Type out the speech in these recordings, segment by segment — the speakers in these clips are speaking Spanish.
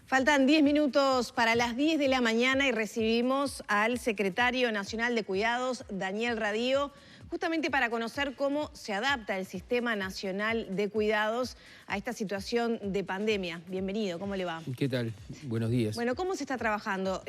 Faltan 10 minutos para las 10 de la mañana y recibimos al secretario nacional de Cuidados, Daniel Radío, justamente para conocer cómo se adapta el Sistema Nacional de Cuidados a esta situación de pandemia. Bienvenido, ¿cómo le va? ¿Qué tal? Buenos días. Bueno, ¿cómo se está trabajando?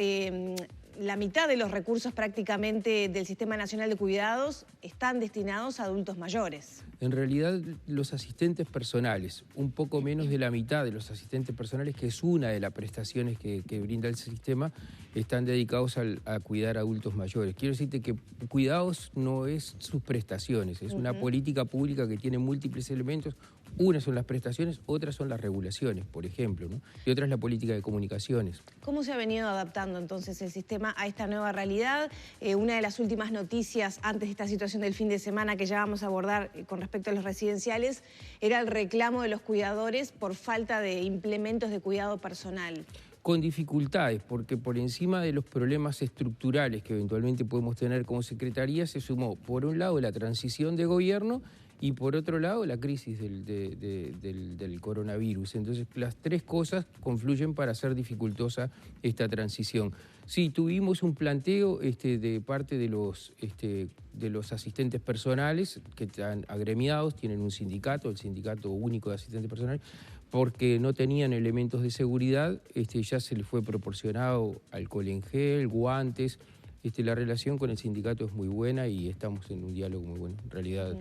La mitad de los recursos prácticamente del Sistema Nacional de Cuidados están destinados a adultos mayores. En realidad, los asistentes personales, un poco menos de la mitad de los asistentes personales, que es una de las prestaciones que brinda el sistema, están dedicados a cuidar a adultos mayores. Quiero decirte que cuidados no es sus prestaciones, es una política pública que tiene múltiples elementos. Unas son las prestaciones, otras son las regulaciones, por ejemplo, ¿no? Y otra es la política de comunicaciones. ¿Cómo se ha venido adaptando entonces el sistema a esta nueva realidad? Una de las últimas noticias antes de esta situación del fin de semana que ya vamos a abordar con respecto a los residenciales era el reclamo de los cuidadores por falta de implementos de cuidado personal. Con dificultades, porque por encima de los problemas estructurales que eventualmente podemos tener como secretaría, se sumó, por un lado, la transición de gobierno y por otro lado, la crisis del coronavirus. Entonces, las tres cosas confluyen para hacer dificultosa esta transición. Sí, tuvimos un planteo de parte de los asistentes personales que están agremiados, tienen un sindicato, el Sindicato Único de Asistentes Personales, porque no tenían elementos de seguridad, ya se les fue proporcionado alcohol en gel, guantes. La relación con el sindicato es muy buena y estamos en un diálogo muy bueno. En realidad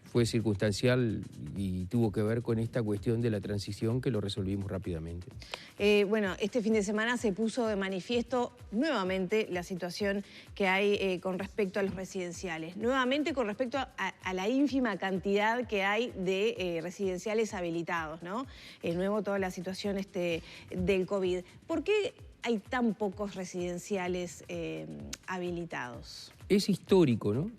fue circunstancial y tuvo que ver con esta cuestión de la transición que lo resolvimos rápidamente. Bueno, este fin de semana se puso de manifiesto nuevamente la situación que hay con respecto a los residenciales. Nuevamente con respecto a la ínfima cantidad que hay de residenciales habilitados, ¿no? Nuevo toda la situación del COVID. ¿Por qué hay tan pocos residenciales habilitados? Es histórico, ¿no?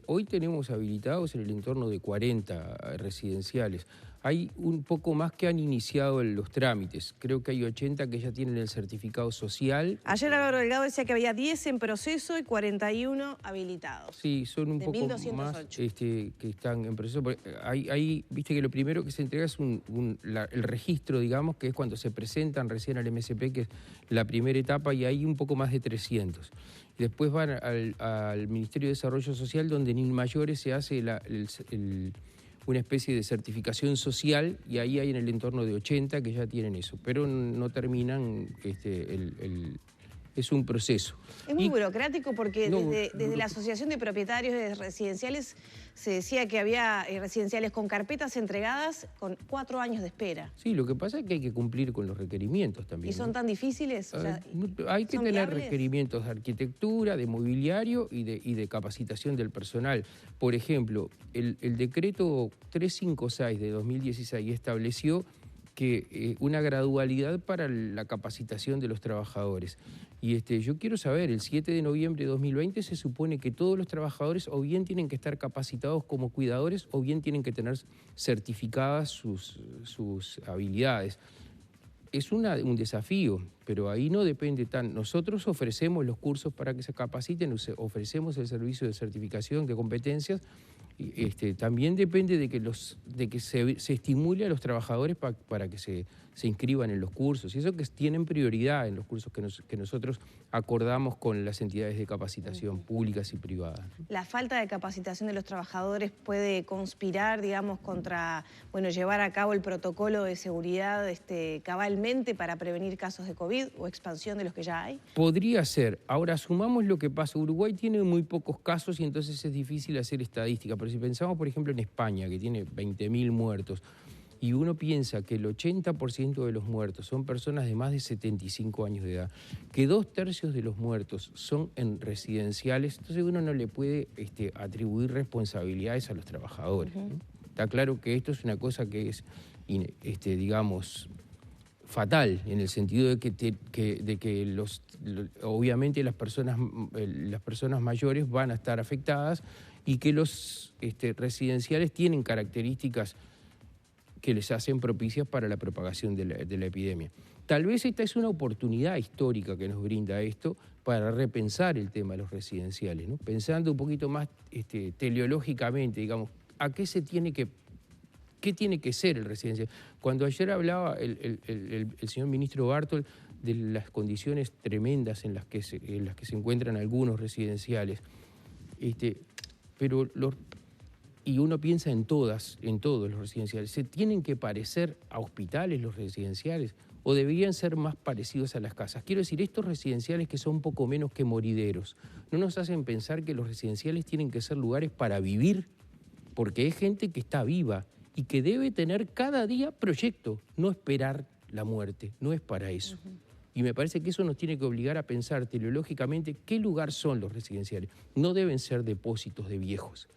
Hoy tenemos habilitados en el entorno de 40 residenciales. Hay un poco más que han iniciado los trámites. Creo que hay 80 que ya tienen el certificado social. Ayer Álvaro Delgado decía que había 10 en proceso y 41 habilitados. Sí, son un poco más que están en proceso. Ahí, viste que lo primero que se entrega es el registro, digamos, que es cuando se presentan recién al MSP, que es la primera etapa, y hay un poco más de 300. Después van al Ministerio de Desarrollo Social, donde en mayores se hace una especie de certificación social, y ahí hay en el entorno de 80 que ya tienen eso, pero no terminan, es un proceso. Es muy burocrático porque desde la Asociación de Propietarios de Residenciales se decía que había residenciales con carpetas entregadas con 4 años de espera. Sí, lo que pasa es que hay que cumplir con los requerimientos también. ¿Y son tan difíciles? O sea, hay que tener requerimientos de arquitectura, de mobiliario y de capacitación del personal. Por ejemplo, el decreto 356 de 2016 estableció que una gradualidad para la capacitación de los trabajadores. Y yo quiero saber, el 7 de noviembre de 2020 se supone que todos los trabajadores o bien tienen que estar capacitados como cuidadores o bien tienen que tener certificadas sus habilidades. Es un desafío, pero ahí no depende tan. Nosotros ofrecemos los cursos para que se capaciten, ofrecemos el servicio de certificación de competencias. También depende de que se estimule a los trabajadores para que se inscriban en los cursos. Y eso que tienen prioridad en los cursos que nosotros acordamos con las entidades de capacitación públicas y privadas. ¿La falta de capacitación de los trabajadores puede conspirar, digamos, contra, llevar a cabo el protocolo de seguridad cabalmente para prevenir casos de COVID o expansión de los que ya hay? Podría ser. Ahora, sumamos lo que pasa. Uruguay tiene muy pocos casos y entonces es difícil hacer estadística. Pero si pensamos, por ejemplo, en España, que tiene 20.000 muertos, y uno piensa que el 80% de los muertos son personas de más de 75 años de edad, que 2/3 de los muertos son en residenciales, entonces uno no le puede atribuir responsabilidades a los trabajadores, ¿no? Está claro que esto es una cosa que es, digamos, fatal, en el sentido de que obviamente las personas mayores van a estar afectadas y que los residenciales tienen características que les hacen propicias para la propagación de la epidemia. Tal vez esta es una oportunidad histórica que nos brinda esto para repensar el tema de los residenciales, ¿no? Pensando un poquito más teleológicamente, digamos, a qué se tiene que ¿Qué tiene que ser el residencial? Cuando ayer hablaba el señor ministro Bartol de las condiciones tremendas en las que se encuentran algunos residenciales, y uno piensa en todos los residenciales, ¿se tienen que parecer a hospitales los residenciales o deberían ser más parecidos a las casas? Quiero decir, estos residenciales que son poco menos que morideros, ¿no nos hacen pensar que los residenciales tienen que ser lugares para vivir? Porque es gente que está viva y que debe tener cada día proyecto, no esperar la muerte, no es para eso. Y me parece que eso nos tiene que obligar a pensar teleológicamente qué lugar son los residenciales. No deben ser depósitos de viejos,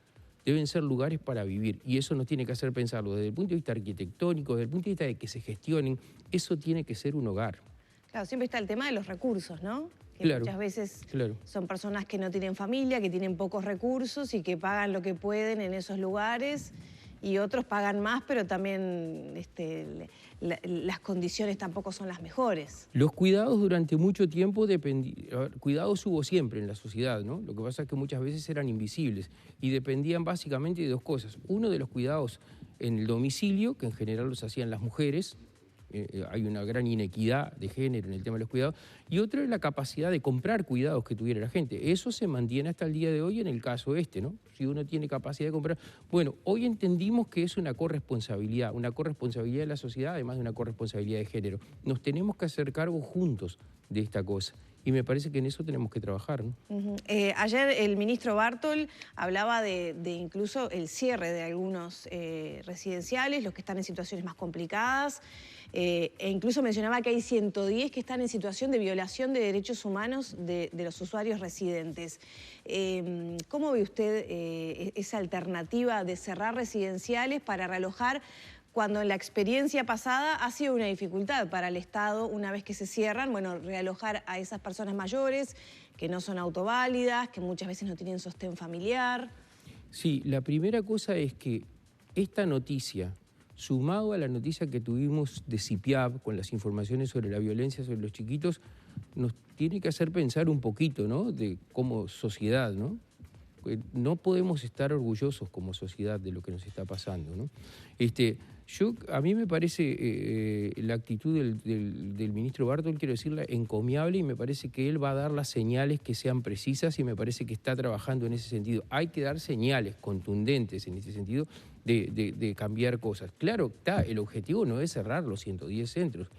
deben ser lugares para vivir. Y eso nos tiene que hacer pensarlo desde el punto de vista arquitectónico, desde el punto de vista de que se gestionen. Eso tiene que ser un hogar. Claro, siempre está el tema de los recursos, ¿no? Que claro, muchas veces claro. Son personas que no tienen familia, que tienen pocos recursos y que pagan lo que pueden en esos lugares, y otros pagan más, pero también las condiciones tampoco son las mejores. Los cuidados durante mucho tiempo cuidados hubo siempre en la sociedad, ¿no? Lo que pasa es que muchas veces eran invisibles y dependían básicamente de dos cosas. Uno, de los cuidados en el domicilio, que en general los hacían las mujeres. Hay una gran inequidad de género en el tema de los cuidados, y otro es la capacidad de comprar cuidados que tuviera la gente. Eso se mantiene hasta el día de hoy en el caso ¿no? Si uno tiene capacidad de comprar... Bueno, hoy entendimos que es una corresponsabilidad de la sociedad, además de una corresponsabilidad de género. Nos tenemos que hacer cargo juntos de esta cosa. Y me parece que en eso tenemos que trabajar, ¿no? Ayer el ministro Bartol hablaba de incluso el cierre de algunos residenciales, los que están en situaciones más complicadas, e incluso mencionaba que hay 110 que están en situación de violación de derechos humanos de los usuarios residentes. ¿Cómo ve usted esa alternativa de cerrar residenciales para realojar, cuando en la experiencia pasada ha sido una dificultad para el Estado, una vez que se cierran, bueno, realojar a esas personas mayores que no son autoválidas, que muchas veces no tienen sostén familiar? Sí, la primera cosa es que esta noticia, sumado a la noticia que tuvimos de CIPIAB con las informaciones sobre la violencia sobre los chiquitos, nos tiene que hacer pensar un poquito, ¿no?, de como sociedad, ¿no? No podemos estar orgullosos como sociedad de lo que nos está pasando, ¿no? A mí me parece la actitud del ministro Bartol, quiero decirla, encomiable, y me parece que él va a dar las señales que sean precisas, y me parece que está trabajando en ese sentido. Hay que dar señales contundentes en ese sentido de cambiar cosas. Claro, el objetivo no es cerrar los 110 centros.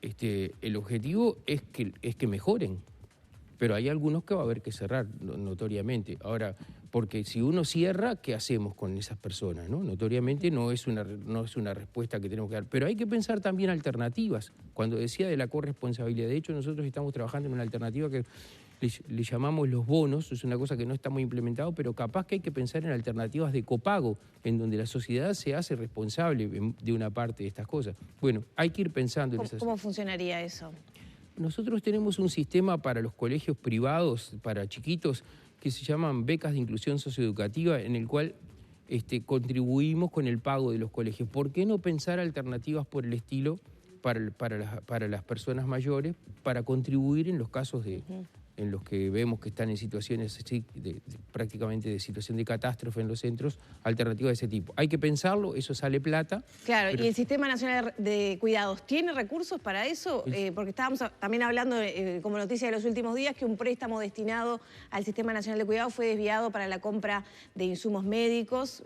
El objetivo es que mejoren. Pero hay algunos que va a haber que cerrar, notoriamente. Ahora, porque si uno cierra, ¿qué hacemos con esas personas, ¿no? Notoriamente no es una respuesta que tenemos que dar. Pero hay que pensar también alternativas. Cuando decía de la corresponsabilidad, de hecho nosotros estamos trabajando en una alternativa que le llamamos los bonos. Es una cosa que no está muy implementado, pero capaz que hay que pensar en alternativas de copago, en donde la sociedad se hace responsable de una parte de estas cosas. Bueno, hay que ir pensando en esas... ¿Cómo funcionaría eso? Nosotros tenemos un sistema para los colegios privados, para chiquitos, que se llaman becas de inclusión socioeducativa, en el cual contribuimos con el pago de los colegios. ¿Por qué no pensar alternativas por el estilo para las personas mayores, para contribuir en los casos en los que vemos que están en situaciones así, prácticamente de situación de catástrofe en los centros, alternativas de ese tipo? Hay que pensarlo, eso sale plata. Claro, pero... ¿Y el Sistema Nacional de Cuidados tiene recursos para eso? Porque estábamos también hablando, como noticia de los últimos días, que un préstamo destinado al Sistema Nacional de Cuidados fue desviado para la compra de insumos médicos.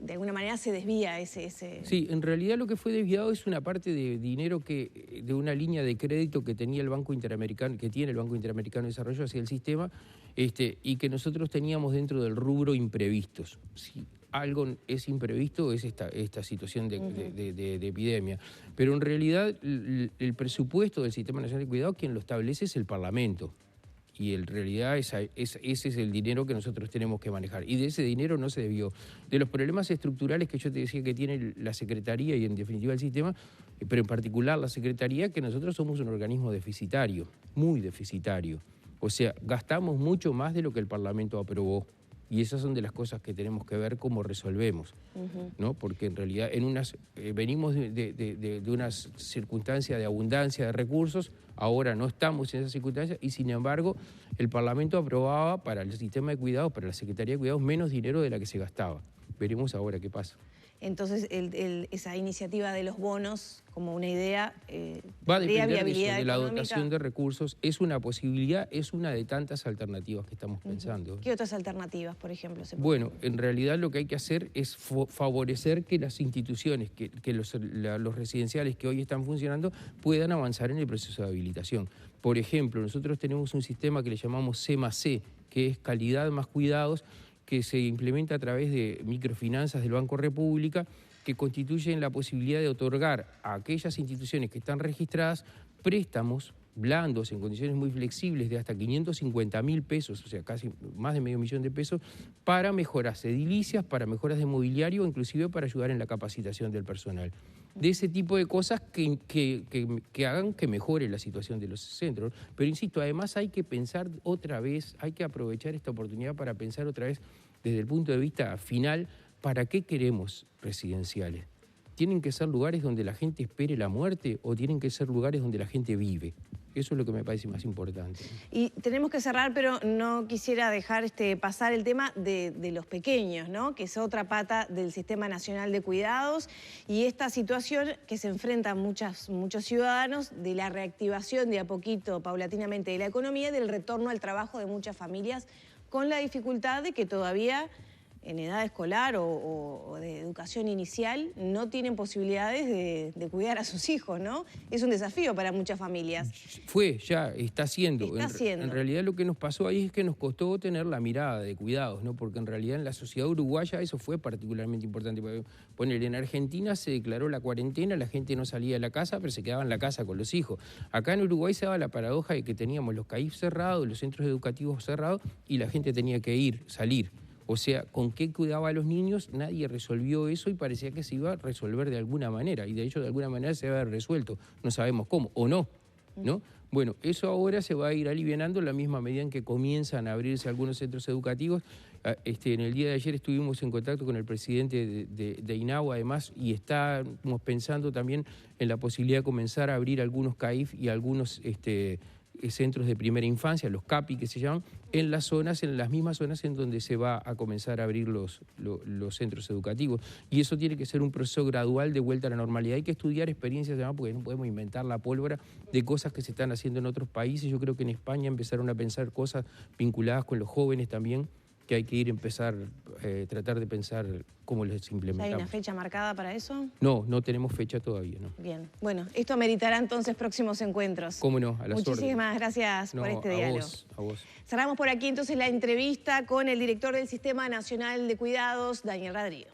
De alguna manera se desvía ese... Sí, en realidad lo que fue desviado es una parte de dinero de una línea de crédito que tenía el Banco Interamericano, que tiene el Banco Interamericano de Desarrollo hacia el sistema, y que nosotros teníamos dentro del rubro imprevistos. Si algo es imprevisto es esta situación de epidemia. Pero en realidad el presupuesto del Sistema Nacional de Cuidados, quien lo establece es el Parlamento. Y en realidad ese es el dinero que nosotros tenemos que manejar. Y de ese dinero no se debió. De los problemas estructurales que yo te decía que tiene la Secretaría y en definitiva el sistema, pero en particular la Secretaría, que nosotros somos un organismo deficitario, muy deficitario. O sea, gastamos mucho más de lo que el Parlamento aprobó. Y esas son de las cosas que tenemos que ver cómo resolvemos, ¿no? Porque en realidad venimos de unas circunstancias de abundancia de recursos, ahora no estamos en esas circunstancias, y sin embargo el Parlamento aprobaba para el sistema de cuidados, para la Secretaría de Cuidados, menos dinero de la que se gastaba. Veremos ahora qué pasa. entonces esa iniciativa de los bonos como una idea va a depender viabilidad de la dotación de recursos. Es una posibilidad, es una de tantas alternativas que estamos pensando. ¿Qué otras alternativas, por ejemplo? Bueno, en realidad lo que hay que hacer es favorecer que las instituciones, que los residenciales que hoy están funcionando puedan avanzar en el proceso de habilitación. Por ejemplo, nosotros tenemos un sistema que le llamamos C+C, que es calidad más cuidados, que se implementa a través de microfinanzas del Banco República, que constituyen la posibilidad de otorgar a aquellas instituciones que están registradas préstamos blandos en condiciones muy flexibles de hasta 550.000 pesos, o sea, casi más de medio millón de pesos, para mejoras edilicias, para mejoras de mobiliario, inclusive para ayudar en la capacitación del personal. De ese tipo de cosas que hagan que mejore la situación de los centros. Pero insisto, además hay que pensar otra vez, hay que aprovechar esta oportunidad para pensar otra vez desde el punto de vista final, ¿para qué queremos residenciales? ¿Tienen que ser lugares donde la gente espere la muerte o tienen que ser lugares donde la gente vive? Eso es lo que me parece más importante. Y tenemos que cerrar, pero no quisiera dejar pasar el tema de los pequeños, ¿no? Que es otra pata del Sistema Nacional de Cuidados y esta situación que se enfrentan muchos ciudadanos de la reactivación de a poquito, paulatinamente, de la economía y del retorno al trabajo de muchas familias con la dificultad de que todavía en edad escolar o de educación inicial no tienen posibilidades de cuidar a sus hijos, ¿no? Es un desafío para muchas familias. Está haciendo. En realidad lo que nos pasó ahí es que nos costó tener la mirada de cuidados, ¿no? Porque en realidad en la sociedad uruguaya eso fue particularmente importante. Ponele, en Argentina se declaró la cuarentena, la gente no salía de la casa, pero se quedaba en la casa con los hijos. Acá en Uruguay se daba la paradoja de que teníamos los CAIF cerrados, los centros educativos cerrados y la gente tenía que salir. O sea, ¿con qué cuidaba a los niños? Nadie resolvió eso y parecía que se iba a resolver de alguna manera. Y de hecho, de alguna manera se va a haber resuelto. No sabemos cómo, o no, ¿no? Bueno, eso ahora se va a ir alivianando en la misma medida en que comienzan a abrirse algunos centros educativos. En el día de ayer estuvimos en contacto con el presidente de INAU, además, y estamos pensando también en la posibilidad de comenzar a abrir algunos CAIF y algunos centros de primera infancia, los CAPI que se llaman, en las mismas zonas en donde se va a comenzar a abrir los centros educativos. Y eso tiene que ser un proceso gradual de vuelta a la normalidad. Hay que estudiar experiencias, además, porque no podemos inventar la pólvora de cosas que se están haciendo en otros países. Yo creo que en España empezaron a pensar cosas vinculadas con los jóvenes también, que hay que tratar de pensar cómo les implementamos. ¿Hay una fecha marcada para eso? No, no tenemos fecha todavía, ¿no? Bien, bueno, esto ameritará entonces próximos encuentros. ¿Cómo no? A las órdenes. Muchísimas gracias por este diálogo. A vos. Cerramos por aquí entonces la entrevista con el director del Sistema Nacional de Cuidados, Daniel Radrigo.